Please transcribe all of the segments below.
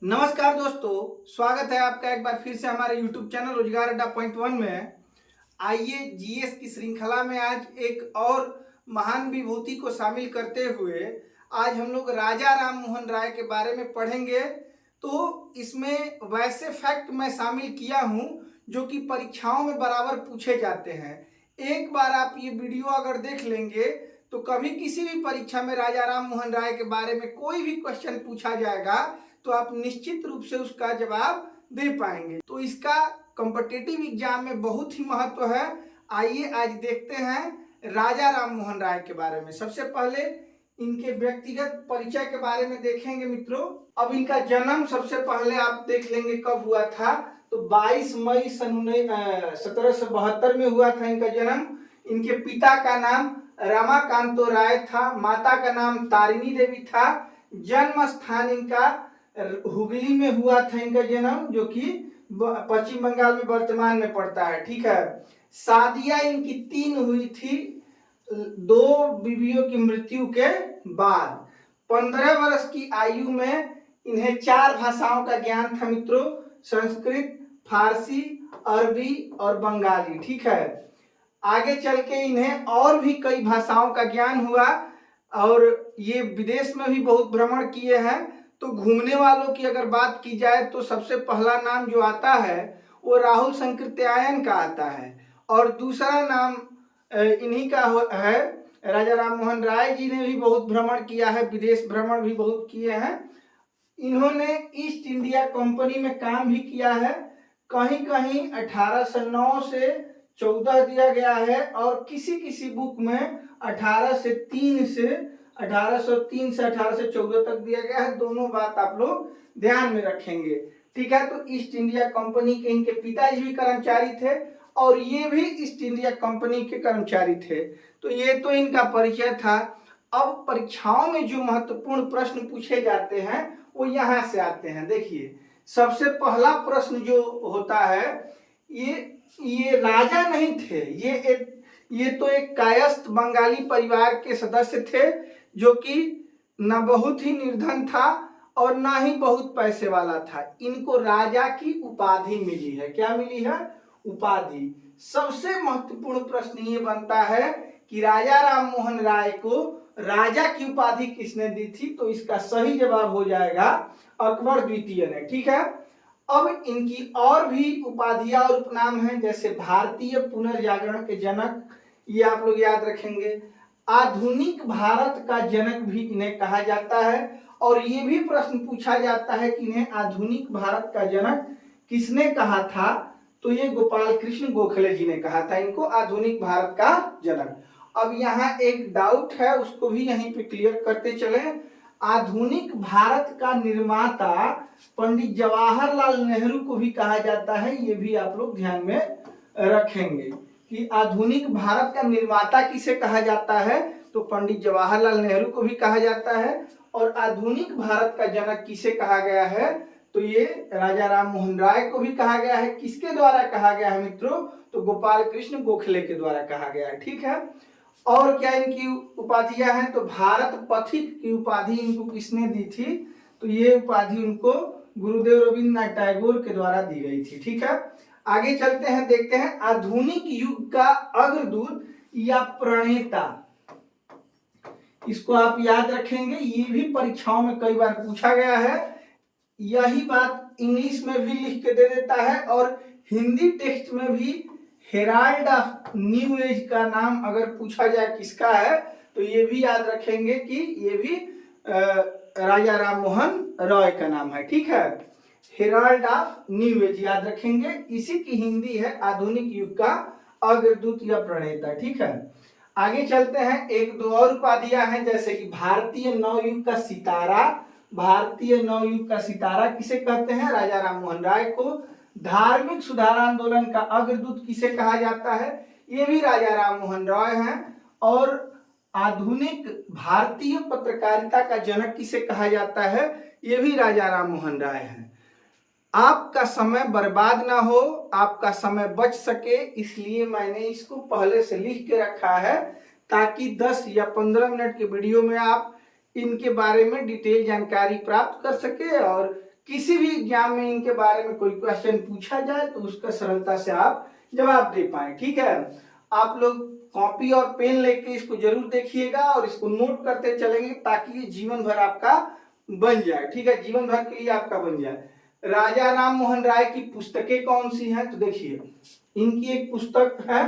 नमस्कार दोस्तों, स्वागत है आपका एक बार फिर से हमारे YouTube चैनल रोजगार अड्डा पॉइंट वन में। आइए जीएस की श्रृंखला में आज एक और महान विभूति को शामिल करते हुए आज हम लोग राजा राम मोहन राय के बारे में पढ़ेंगे। तो इसमें वैसे फैक्ट मैं शामिल किया हूँ जो कि परीक्षाओं में बराबर पूछे जाते हैं। एक बार आप ये वीडियो अगर देख लेंगे तो कभी किसी भी परीक्षा में राजा राम मोहन राय के बारे में कोई भी क्वेश्चन पूछा जाएगा तो आप निश्चित रूप से उसका जवाब दे पाएंगे। तो इसका कॉम्पिटिटिव एग्जाम में बहुत ही महत्व है। आइए आज देखते हैं राजा राम मोहन राय के बारे में। सबसे पहले इनके व्यक्तिगत परिचय के बारे में देखेंगे मित्रों। अब इनका जन्म सबसे पहले आप देख लेंगे कब हुआ था, तो 22 मई सन 1772 में हुआ था इनका जन्म। इनके पिता का नाम रमाकांतो राय था, माता का नाम तारिणी देवी था। जन्म स्थान इनका हुगली में हुआ था इनका जन्म, जो कि पश्चिम बंगाल में वर्तमान में पड़ता है। ठीक है। शादियां इनकी 3 हुई थी 2 बीवियों की मृत्यु के बाद। 15 वर्ष की आयु में इन्हें 4 भाषाओं का ज्ञान था मित्रों, संस्कृत, फारसी, अरबी और बंगाली। ठीक है। आगे चल के इन्हें और भी कई भाषाओं का ज्ञान हुआ और ये विदेश में भी बहुत भ्रमण किए हैं। तो घूमने वालों की अगर बात की जाए तो सबसे पहला नाम जो आता है वो राहुल संकृत्यायन का आता है और दूसरा नाम इन्हीं का है। राजा राम मोहन राय जी ने भी बहुत भ्रमण किया है, विदेश भ्रमण भी बहुत किए हैं। इन्होंने ईस्ट इंडिया कंपनी में काम भी किया है। कहीं कहीं 1809 से 14 दिया गया है और किसी किसी बुक में 1803 से 1814 तक दिया गया है। दोनों बात आप लोग ध्यान में रखेंगे। ठीक है। तो ईस्ट इंडिया कंपनी के इनके पिताजी भी कर्मचारी थे और ये भी ईस्ट इंडिया कंपनी के कर्मचारी थे। तो ये तो इनका परिचय था। अब परीक्षाओं में जो महत्वपूर्ण प्रश्न पूछे जाते हैं वो यहाँ से आते हैं। देखिए, सबसे पहला प्रश्न जो होता है, ये राजा नहीं थे, ये तो एक कायस्थ बंगाली परिवार के सदस्य थे जो कि न बहुत ही निर्धन था और ना ही बहुत पैसे वाला था। इनको राजा की उपाधि मिली है। क्या मिली है? उपाधि। सबसे महत्वपूर्ण प्रश्न ये बनता है कि राजा राम मोहन राय को राजा की उपाधि किसने दी थी? तो इसका सही जवाब हो जाएगा अकबर द्वितीय ने। ठीक है। अब इनकी और भी उपाधियां और उपनाम हैं, जैसे भारतीय पुनर्जागरण के जनक, ये आप लोग याद रखेंगे। आधुनिक भारत का जनक भी इन्हें कहा जाता है और ये भी प्रश्न पूछा जाता है कि इन्हें आधुनिक भारत का जनक किसने कहा था? तो ये गोपाल कृष्ण गोखले जी ने कहा था इनको आधुनिक भारत का जनक। अब यहाँ एक डाउट है, उसको भी यहीं पे क्लियर करते चले। आधुनिक भारत का निर्माता पंडित जवाहरलाल नेहरू को भी कहा जाता है, ये भी आप लोग ध्यान में रखेंगे कि आधुनिक भारत का निर्माता किसे कहा जाता है? तो पंडित जवाहरलाल नेहरू को भी कहा जाता है। और आधुनिक भारत का जनक किसे कहा गया है? तो ये राजा राम मोहन राय को भी कहा गया है। किसके द्वारा कहा गया है मित्रों? तो गोपाल कृष्ण गोखले के द्वारा कहा गया है। ठीक है। और क्या इनकी उपाधियां हैं? तो भारत पथिक की उपाधि इनको किसने दी थी? तो ये उपाधि उनको गुरुदेव रविंद्रनाथ टैगोर के द्वारा दी गई थी। ठीक है। आगे चलते हैं, देखते हैं आधुनिक युग का अग्रदूत या प्रणेता। इसको आप याद रखेंगे, ये भी परीक्षाओं में कई बार पूछा गया है। यही बात इंग्लिश में भी लिख के दे देता है और हिंदी टेक्स्ट में भी हेराल्ड ऑफ न्यू एज का नाम अगर पूछा जाए किसका है, तो ये भी याद रखेंगे कि ये भी राजा राम मोहन रॉय का नाम है। ठीक है। हेराल्ड ऑफ न्यू एज याद रखेंगे। इसी की हिंदी है आधुनिक युग का अग्रदूत या प्रणेता। ठीक है। आगे चलते हैं, एक दो और उपाधियां हैं, जैसे कि भारतीय नवयुग का सितारा। भारतीय नवयुग का सितारा किसे कहते हैं? राजा राम मोहन राय को। धार्मिक सुधार आंदोलन का अग्रदूत किसे कहा जाता है? ये भी राजा राम मोहन रॉय हैं। और आधुनिक भारतीय पत्रकारिता का जनक किसे कहा जाता है? ये भी राजा राम मोहन राय हैं। आपका समय बर्बाद ना हो, आपका समय बच सके, इसलिए मैंने इसको पहले से लिख के रखा है ताकि 10 या 15 मिनट के वीडियो में आप इनके बारे में डिटेल जानकारी प्राप्त कर सके और किसी भी एग्जाम में इनके बारे में कोई क्वेश्चन पूछा जाए तो उसका सरलता से आप जवाब दे पाए। ठीक है, आप लोग कॉपी और पेन लेके इसको जरूर देखिएगा और इसको नोट करते चलेंगे ताकि ये जीवन भर आपका बन जाए। ठीक है, जीवन भर के लिए आपका बन जाए। राजा राम मोहन राय की पुस्तकें कौन सी हैं? तो देखिए, इनकी एक पुस्तक है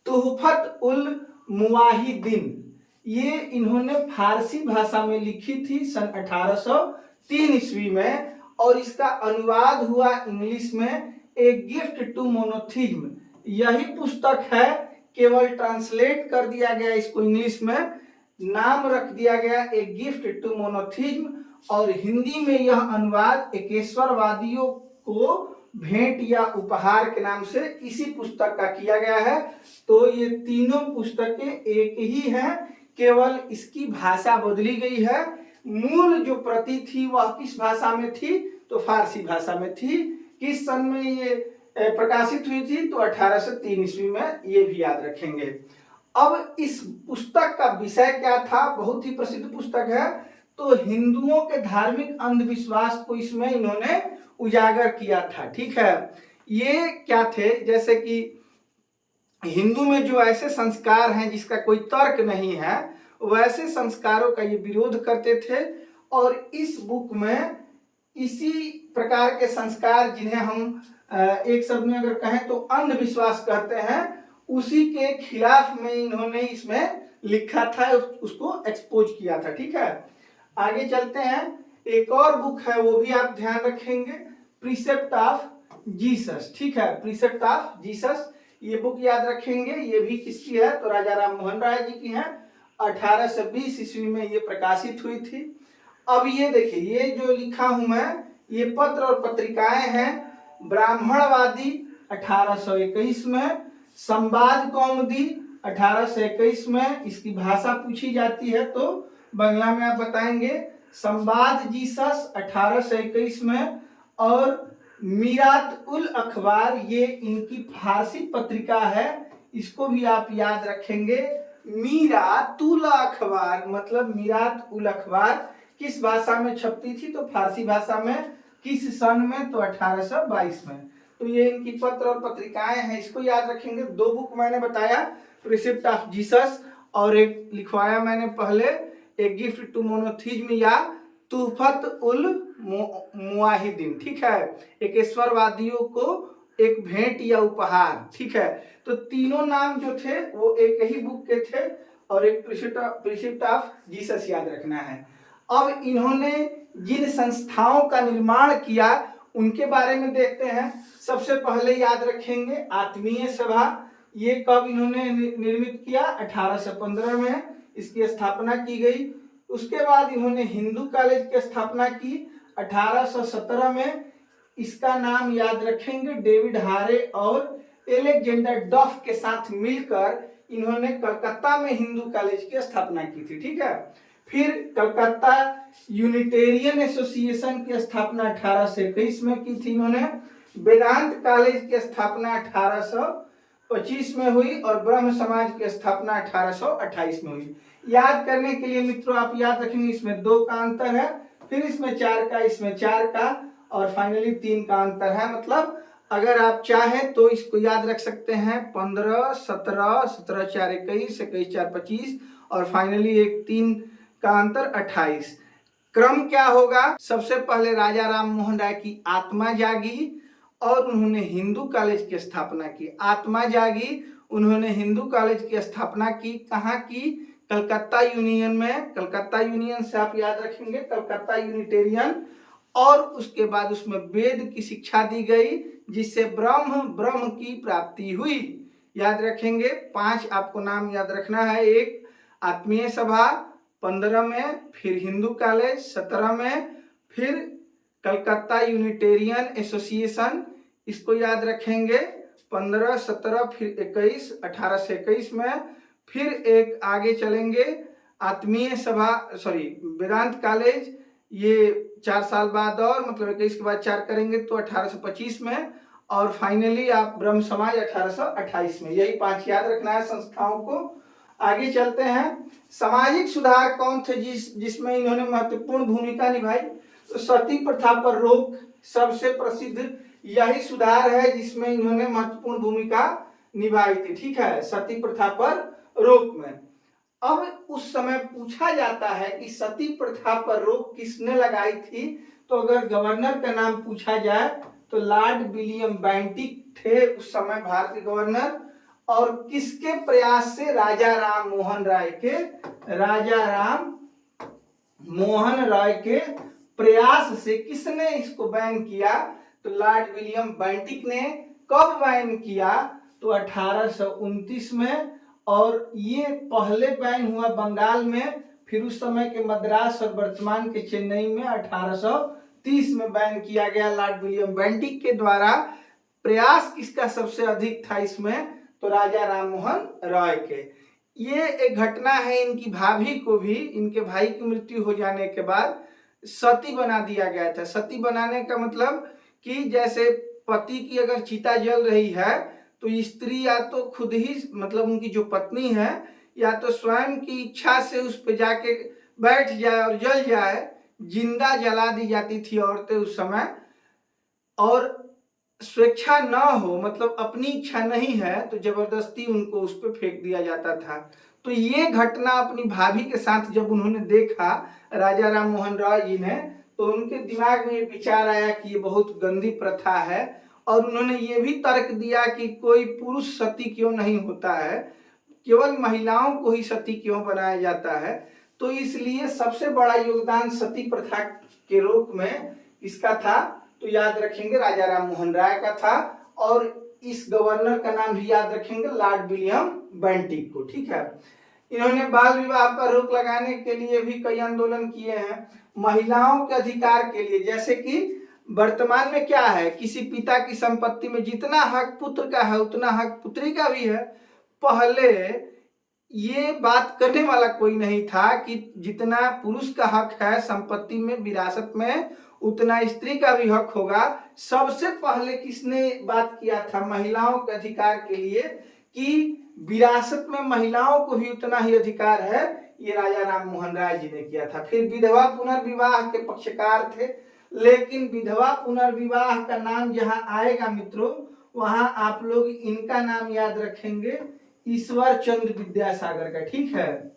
तुहफत उल मुवाहिदीन, ये इन्होंने फारसी भाषा में लिखी थी सन 1803 ईस्वी में, और इसका अनुवाद हुआ इंग्लिश में ए गिफ्ट टू मोनोथिज्म। यही पुस्तक है, केवल ट्रांसलेट कर दिया गया इसको इंग्लिश में, नाम रख दिया गया ए गिफ्ट टू मोनोथिज्म, और हिंदी में यह अनुवाद एकेश्वरवादियों को भेंट या उपहार के नाम से इसी पुस्तक का किया गया है। तो ये तीनों पुस्तकें एक ही हैं, केवल इसकी भाषा बदली गई है। मूल जो प्रति थी वह किस भाषा में थी? तो फारसी भाषा में थी। किस सन में ये प्रकाशित हुई थी? तो 1803 ईस्वी में, ये भी याद रखेंगे। अब इस पुस्तक का विषय क्या था? बहुत ही प्रसिद्ध पुस्तक है। तो हिंदुओं के धार्मिक अंधविश्वास को इसमें इन्होंने उजागर किया था। ठीक है, ये क्या थे? जैसे कि हिंदू में जो ऐसे संस्कार हैं जिसका कोई तर्क नहीं है, वैसे संस्कारों का ये विरोध करते थे। और इस बुक में इसी प्रकार के संस्कार, जिन्हें हम एक शब्द में अगर कहें तो अंधविश्वास कहते हैं, उसी के खिलाफ में इन्होंने इसमें लिखा था, उसको एक्सपोज किया था। ठीक है, आगे चलते हैं। एक और बुक है, वो भी आप ध्यान रखेंगे, प्रीसेप्ट ऑफ जीसस। ठीक है, प्रीसेप्ट ऑफ जीसस, ये बुक याद रखेंगे। ये भी किसकी है? तो राजा राम मोहन राय जी की है। 1820 ईस्वी में ये प्रकाशित हुई थी। अब ये देखिए, ये जो लिखा हूं मैं, ये पत्र और पत्रिकाएं हैं। ब्राह्मणवादी 1821 में, संवाद कौमुदी 1821 में, इसकी भाषा पूछी जाती है तो बंगला में आप बताएंगे। संवाद जीसस 1821 में, और मीरात उल अखबार, ये इनकी फारसी पत्रिका है, इसको भी आप याद रखेंगे। मीरात उल अखबार मतलब मीरात उल अखबार किस भाषा में छपती थी? तो फारसी भाषा में। किस सन में? तो 1822 में। तो ये इनकी पत्र और पत्रिकाएं हैं, इसको याद रखेंगे। दो बुक मैंने बताया, प्रीसेप्ट ऑफ जीसस, और एक लिखवाया मैंने पहले, एक गिफ्ट टू मोनोथिज्म या तुहफत उल मुवाहिदीन। ठीक है, एकेश्वरवादियों को एक भेंट या उपहार। ठीक है, तो तीनों नाम जो थे वो एक ही बुक के थे, और एक प्रीसेप्ट ऑफ जीसस याद रखना है। अब इन्होंने जिन संस्थाओं का निर्माण किया उनके बारे में देखते हैं। सबसे पहले याद रखेंगे आत्मीय सभा। ये कब इन्होंने निर्मित किया? 1815 में इसकी स्थापना की गई। उसके बाद इन्होंने हिंदू कॉलेज की स्थापना की 1817 में। इसका नाम याद रखेंगे, डेविड हारे और एलेक्जेंडर डफ के साथ मिलकर इन्होंने कलकत्ता में हिंदू कॉलेज की स्थापना की थी। ठीक है, फिर कलकत्ता यूनिटेरियन एसोसिएशन की स्थापना 1821 में की थी इन्होंने। वेदांत कॉलेज की स्थापना 1825 में हुई, और ब्रह्म समाज की स्थापना 1828 में हुई। याद करने के लिए मित्रों आप याद रखेंगे, इसमें 2 का अंतर है, फिर इसमें 4 का, इसमें 4 का, और फाइनली 3 का अंतर है। मतलब अगर आप चाहें तो इसको याद रख सकते हैं 15, 17, 17 4 21, 21 4 25, और फाइनली एक 3 का अंतर 28। क्रम क्या होगा? सबसे पहले राजा राम मोहन राय की आत्मा जागी और उन्होंने हिंदू कॉलेज की स्थापना की। आत्मा जागी, उन्होंने हिंदू कॉलेज की स्थापना की। कहाँ की? कलकत्ता यूनियन में। कलकत्ता यूनियन से आप याद रखेंगे कलकत्ता यूनिटेरियन। और उसके बाद उसमें वेद की शिक्षा दी गई, जिससे ब्रह्म की प्राप्ति हुई। याद रखेंगे 5 आपको नाम याद रखना है। एक आत्मीय सभा 15 में, फिर हिंदू कॉलेज 17 में, फिर कलकत्ता यूनिटेरियन एसोसिएशन, इसको याद रखेंगे 15, 17, फिर 21, 1821 में। फिर एक आगे चलेंगे आत्मीय सभा, वेदांत कॉलेज, ये 4 साल बाद, और मतलब 21 के बाद 4 करेंगे तो 1825 में। और फाइनली आप ब्रह्म समाज 1828 में। यही 5 याद रखना है संस्थाओं को। आगे चलते हैं। सामाजिक सुधार कौन थे जिसमें इन्होंने महत्वपूर्ण भूमिका निभाई? तो सती प्रथा पर रोक सबसे प्रसिद्ध यही सुधार है जिसमें इन्होंने महत्वपूर्ण भूमिका निभाई थी। ठीक है, सती प्रथा पर रोक में। अब उस समय पूछा जाता है कि सती प्रथा पर रोक किसने लगाई थी, तो अगर गवर्नर का नाम पूछा जाए तो लॉर्ड विलियम बेंटिक थे उस समय भारतीय गवर्नर। और किसके प्रयास से? राजा राम मोहन राय के प्रयास से। किसने इसको बैन किया? तो लॉर्ड विलियम बेंटिक ने। कब बैन किया? तो 1829 में। और ये पहले बैन हुआ बंगाल में, फिर उस समय के मद्रास और वर्तमान के चेन्नई में 1830 में बैन किया गया लॉर्ड विलियम बेंटिक के द्वारा। प्रयास किसका सबसे अधिक था इसमें? तो राजा राम मोहन रॉय के। ये एक घटना है, इनकी भाभी को भी इनके भाई की मृत्यु हो जाने के बाद सती बना दिया गया था। सती बनाने का मतलब कि जैसे पति की अगर चिता जल रही है तो स्त्री या तो खुद ही, मतलब उनकी जो पत्नी है, या तो स्वयं की इच्छा से उस पे जाके बैठ जाए और जल जाए। जिंदा जला दी जाती थी औरतें उस समय। और स्वेच्छा न हो, मतलब अपनी इच्छा नहीं है, तो जबरदस्ती उनको उस पर फेंक दिया जाता था। तो ये घटना अपनी भाभी के साथ जब उन्होंने देखा राजा राम मोहन रॉय जी ने, तो उनके दिमाग में ये विचार आया कि ये बहुत गंदी प्रथा है। और उन्होंने ये भी तर्क दिया कि कोई पुरुष सती क्यों नहीं होता है, केवल महिलाओं को ही सती क्यों बनाया जाता है। तो इसलिए सबसे बड़ा योगदान सती प्रथा के रोक में इसका था, तो याद रखेंगे राजा राम मोहन राय का था। और इस गवर्नर का नाम भी याद रखेंगे, लॉर्ड विलियम बेंटिक को। ठीक है, इन्होंने बाल विवाह पर रोक लगाने के लिए भी कई आंदोलन किए हैं। महिलाओं के अधिकार के लिए, जैसे कि वर्तमान में क्या है, किसी पिता की संपत्ति में जितना हक पुत्र का है उतना हक पुत्री का भी है। पहले ये बात करने वाला कोई नहीं था कि जितना पुरुष का हक है संपत्ति में, विरासत में, उतना स्त्री का भी हक होगा। सबसे पहले किसने बात किया था महिलाओं के अधिकार के लिए, कि विरासत में महिलाओं को भी उतना ही अधिकार है? ये राजा राम मोहन राय जी ने किया था। फिर विधवा पुनर्विवाह के पक्षकार थे, लेकिन विधवा पुनर्विवाह का नाम जहां आएगा मित्रों, वहां आप लोग इनका नाम याद रखेंगे, ईश्वर चंद्र विद्यासागर का। ठीक है,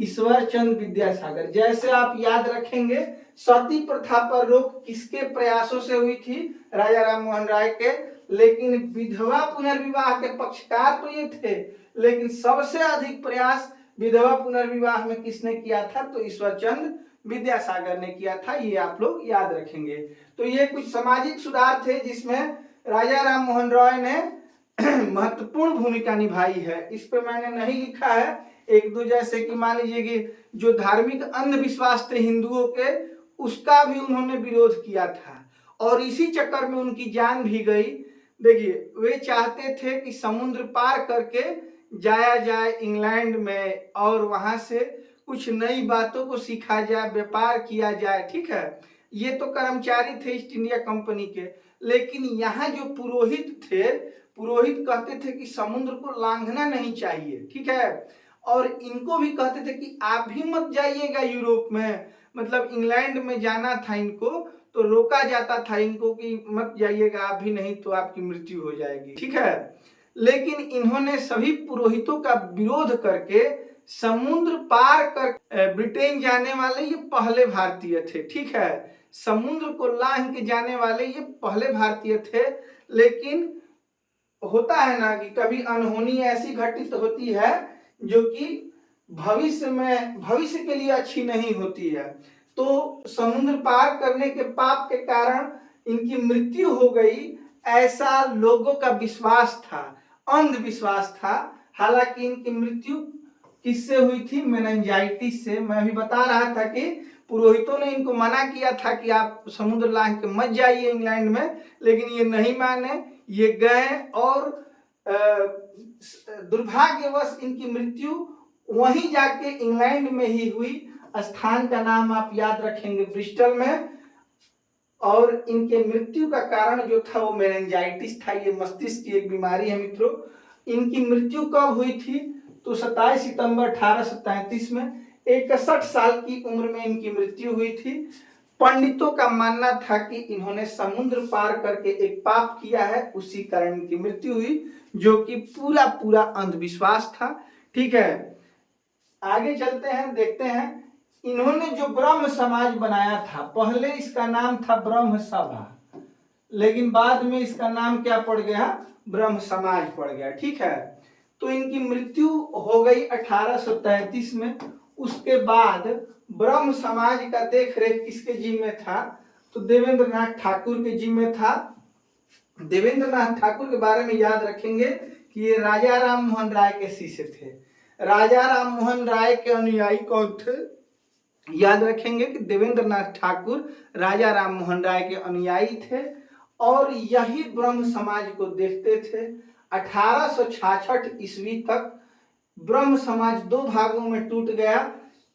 ईश्वर चंद्र विद्यासागर। जैसे आप याद रखेंगे सती प्रथा पर रोक किसके प्रयासों से हुई थी? राजा राम मोहन राय के। लेकिन विधवा पुनर्विवाह के पक्षकार तो ये थे, लेकिन सबसे अधिक प्रयास विधवा पुनर्विवाह में किसने किया था? तो ईश्वर चंद्र विद्यासागर ने किया था। ये आप लोग याद रखेंगे। तो ये कुछ सामाजिक सुधार थे जिसमें राजा राम मोहन रॉय ने महत्वपूर्ण भूमिका निभाई है। इस पे मैंने नहीं लिखा है एक दो, जैसे कि मान लीजिए कि जो धार्मिक अंधविश्वास थे हिंदुओं के, उसका भी उन्होंने विरोध किया था और इसी चक्कर में उनकी जान भी गई। देखिए, वे चाहते थे कि समुद्र पार करके जाया जाए इंग्लैंड में और वहां से कुछ नई बातों को सीखा जाए, व्यापार किया जाए। ठीक है, ये तो कर्मचारी थे ईस्ट इंडिया कंपनी के। लेकिन यहाँ जो पुरोहित थे, पुरोहित कहते थे कि समुद्र को लांघना नहीं चाहिए। ठीक है, और इनको भी कहते थे कि आप भी मत जाइएगा यूरोप में, मतलब इंग्लैंड में जाना था इनको, तो रोका जाता था इनको कि मत जाइएगा आप भी, नहीं तो आपकी मृत्यु हो जाएगी। ठीक है, लेकिन इन्होंने सभी पुरोहितों का विरोध करके समुद्र पार कर ब्रिटेन जाने वाले ये पहले भारतीय थे। ठीक है, समुद्र को लांघ के जाने वाले ये पहले भारतीय थे। लेकिन होता है ना कि कभी अनहोनी ऐसी घटित होती है जो कि भविष्य के लिए अच्छी नहीं होती है। तो समुद्र पार करने के पाप के कारण इनकी मृत्यु हो गई, ऐसा लोगों का विश्वास था, अंधविश्वास था। हालांकि इनकी मृत्यु किससे हुई थी? मेनिंजाइटिस से। मैं भी बता रहा था कि पुरोहितों ने इनको मना किया था कि आप समुद्र लांघ के मत जाइए इंग्लैंड में, लेकिन ये नहीं माने, ये गए और दुर्भाग्यवश इनकी मृत्यु वहीं जाके इंग्लैंड में ही हुई। स्थान का नाम आप याद रखेंगे, ब्रिस्टल में। और इनके मृत्यु का कारण जो था वो मेनिंजाइटिस था। ये मस्तिष्क की एक बीमारी है मित्रों। इनकी मृत्यु कब हुई थी? तो 27 सितंबर 1833 में 61 साल की उम्र में इनकी मृत्यु हुई थी। पंडितों का मानना था कि इन्होंने समुद्र पार करके एक पाप किया है, उसी कारण इनकी मृत्यु हुई, जो कि पूरा पूरा अंधविश्वास था। ठीक है, आगे चलते हैं, देखते हैं इन्होंने जो ब्रह्म समाज बनाया था, पहले इसका नाम था ब्रह्म सभा, लेकिन बाद में इसका नाम क्या पड़ गया, ब्रह्म समाज पड़ गया। ठीक है, तो इनकी मृत्यु हो गई 1833 में। उसके बाद ब्रह्म समाज का देख रेख किसके जिम्मे था, तो देवेंद्र नाथ ठाकुर के जिम्मे था। देवेंद्र नाथ ठाकुर के बारे में याद रखेंगे कि ये राजा राम मोहन राय के शिष्य थे। राजा राम मोहन राय के अनुयायी कौन थे, याद रखेंगे कि देवेंद्र नाथ ठाकुर राजा राम मोहन राय के अनुयायी थे और यही ब्रह्म समाज को देखते थे। 1866 ईस्वी तक ब्रह्म समाज दो भागों में टूट गया।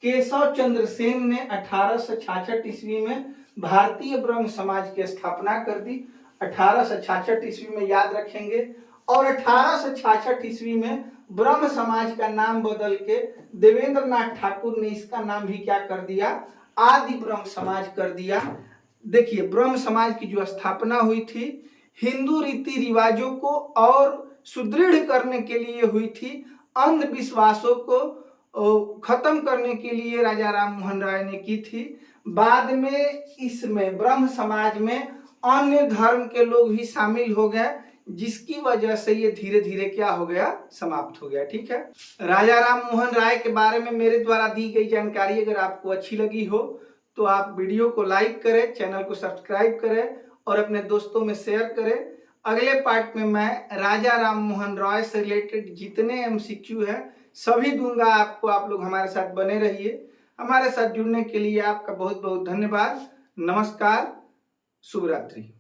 केशव चंद्र सेन ने 1866 ईस्वी में भारतीय ब्रह्म समाज की स्थापना कर दी, 1866 ईस्वी में, याद रखेंगे। और 1866 ईस्वी में ब्रह्म समाज का नाम बदल के देवेंद्र नाथ ठाकुर ने इसका नाम भी क्या कर दिया, आदि ब्रह्म समाज कर दिया। देखिए, ब्रह्म समाज की जो स्थापना हुई थी हिंदू रीति रिवाजों को और सुदृढ़ करने के लिए हुई थी, अंधविश्वासों को खत्म करने के लिए राजा राम मोहन राय ने की थी। बाद में इसमें ब्रह्म समाज में अन्य धर्म के लोग भी शामिल हो गए, जिसकी वजह से ये धीरे धीरे क्या हो गया, समाप्त हो गया। ठीक है, राजा राम मोहन राय के बारे में मेरे द्वारा दी गई जानकारी अगर आपको अच्छी लगी हो तो आप वीडियो को लाइक करें, चैनल को सब्सक्राइब करें और अपने दोस्तों में शेयर करें। अगले पार्ट में मैं राजा राम मोहन राय से रिलेटेड जितने MCQ है सभी दूंगा आपको। आप लोग हमारे साथ बने रहिए। हमारे साथ जुड़ने के लिए आपका बहुत बहुत धन्यवाद। नमस्कार, शुभ रात्रि।